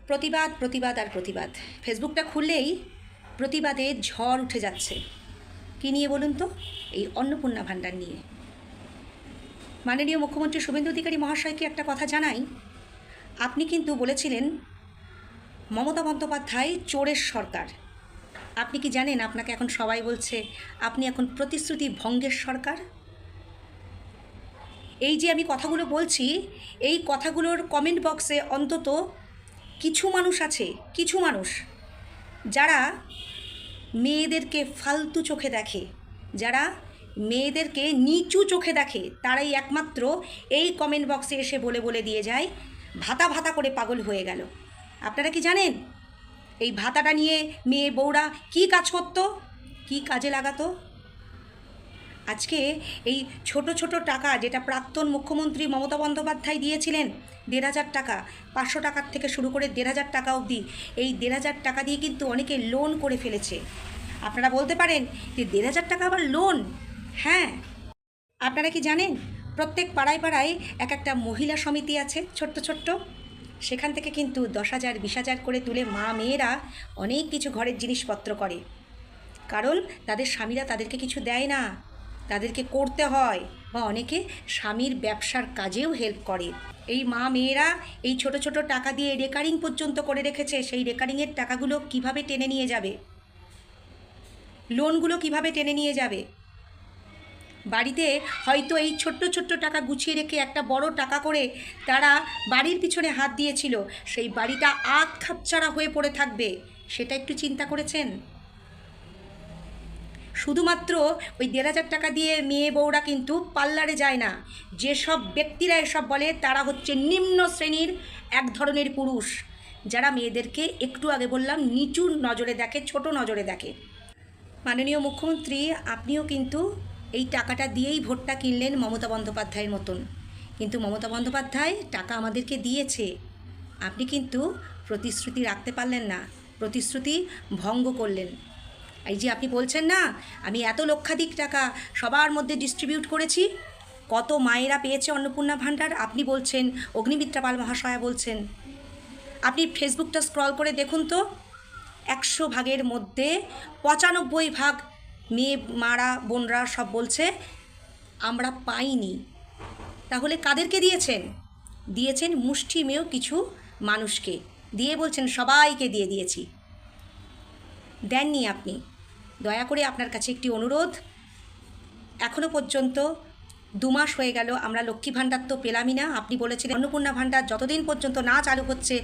প্রতিবাদ প্রতিবাদ আর প্রতিবাদ। ফেসবুকটা খুললেই প্রতিবাদের ঝড় উঠে যাচ্ছে। কী নিয়ে বলুন তো? এই অন্নপূর্ণা ভাণ্ডার নিয়ে। মাননীয় মুখ্যমন্ত্রী শুভেন্দু অধিকারী মহাশয়কে একটা কথা জানাই, আপনি কিন্তু বলেছিলেন মমতা বন্দ্যোপাধ্যায় চোরের সরকার। আপনি কি জানেন আপনাকে এখন সবাই বলছে আপনি এখন প্রতিশ্রুতি ভঙ্গের সরকার? এই যে আমি কথাগুলো বলছি, এই কথাগুলোর কমেন্ট বক্সে অন্তত কিছু মানুষ আছে, কিছু মানুষ যারা মেয়েদেরকে ফালতু চোখে দেখে, যারা মেয়েদেরকে নিচু চোখে দেখে, তারাই একমাত্র এই কমেন্ট বক্সে এসে বলে বলে দিয়ে যায় ভাতা ভাতা করে পাগল হয়ে গেল। আপনারা কি জানেন এই ভাতাটা নিয়ে মেয়ে বউরা কী কাজ করতো, কী কাজে লাগাতো? আজকে এই ছোট ছোট টাকা যেটা প্রাক্তন মুখ্যমন্ত্রী মমতা বন্দ্যোপাধ্যায় দিয়েছিলেন, 1,500 টাকা, 500 টাকার থেকে শুরু করে 1,500 টাকা অবধি, এই 1,500 টাকা দিয়ে কিন্তু অনেকে লোন করে ফেলেছে। আপনারা বলতে পারেন যে 1,500 টাকা আবার লোন? হ্যাঁ, আপনারা কি জানেন প্রত্যেক পাড়ায় পাড়ায় এক একটা মহিলা সমিতি আছে ছোট্ট ছোট্ট, সেখান থেকে কিন্তু 10,000 20,000 করে তুলে মা মেয়েরা অনেক কিছু ঘরের জিনিসপত্র করে, কারণ তাদের স্বামীরা তাদেরকে কিছু দেয় না, তাদেরকে করতে হয়, বা অনেকে স্বামীর ব্যবসার কাজেও হেল্প করে। এই মা মেয়েরা এই ছোট ছোট টাকা দিয়ে রেকারিং পর্যন্ত করে রেখেছে। সেই রেকারিংয়ের টাকাগুলো কিভাবে টেনে নিয়ে যাবে? লোনগুলো কিভাবে টেনে নিয়ে যাবে? বাড়িতে হয়তো এই ছোট্ট ছোট্ট টাকা গুছিয়ে রেখে একটা বড় টাকা করে তারা বাড়ির পিছনে হাত দিয়েছিল, সেই বাড়িটা আধ খাপছাড়া হয়ে পড়ে থাকবে, সেটা একটু চিন্তা করেছেন? শুধুমাত্র ওই 1,500 টাকা দিয়ে মেয়ে বউরা কিন্তু পার্লারে যায় না। যেসব ব্যক্তিরা এসব বলে তারা হচ্ছে নিম্ন শ্রেণীর এক ধরনের পুরুষ, যারা মেয়েদেরকে একটু আগে বললাম নিচু নজরে দেখে, ছোট নজরে দেখে। মাননীয় মুখ্যমন্ত্রী, আপনিও কিন্তু এই টাকাটা দিয়েই ভোটটা কিনলেন মমতা বন্দ্যোপাধ্যায়ের মতন, কিন্তু মমতা বন্দ্যোপাধ্যায় টাকা আমাদেরকে দিয়েছে, আপনি কিন্তু প্রতিশ্রুতি রাখতে পারলেন না, প্রতিশ্রুতি ভঙ্গ করলেন। এই যে আপনি বলছেন না আমি এত লক্ষাধিক টাকা সবার মধ্যে ডিস্ট্রিবিউট করেছি, কত মায়েরা পেয়েছে অন্নপূর্ণা ভাণ্ডার, আপনি বলছেন, অগ্নিমিত্রা পাল মহাশয়া বলছেন। আপনি ফেসবুকটা স্ক্রল করে দেখুন তো, 100 ভাগের মধ্যে 95 ভাগ মেয়ে মারা বোনরা সব বলছে আমরা পাইনি। তাহলে কাদেরকে দিয়েছেন? দিয়েছেন মুষ্টিমেয় কিছু মানুষকে, দিয়ে বলছেন সবাইকে দিয়ে দিয়েছি। দেননি আপনি। দয়া করে আপনার কাছে একটি অনুরোধ, এখনও পর্যন্ত 2 মাস হয়ে গেল আমরা লক্ষ্মী ভাণ্ডার তো পেলামই না। আপনি বলেছিলেন অন্নপূর্ণা ভাণ্ডার যতদিন পর্যন্ত না চালু হচ্ছে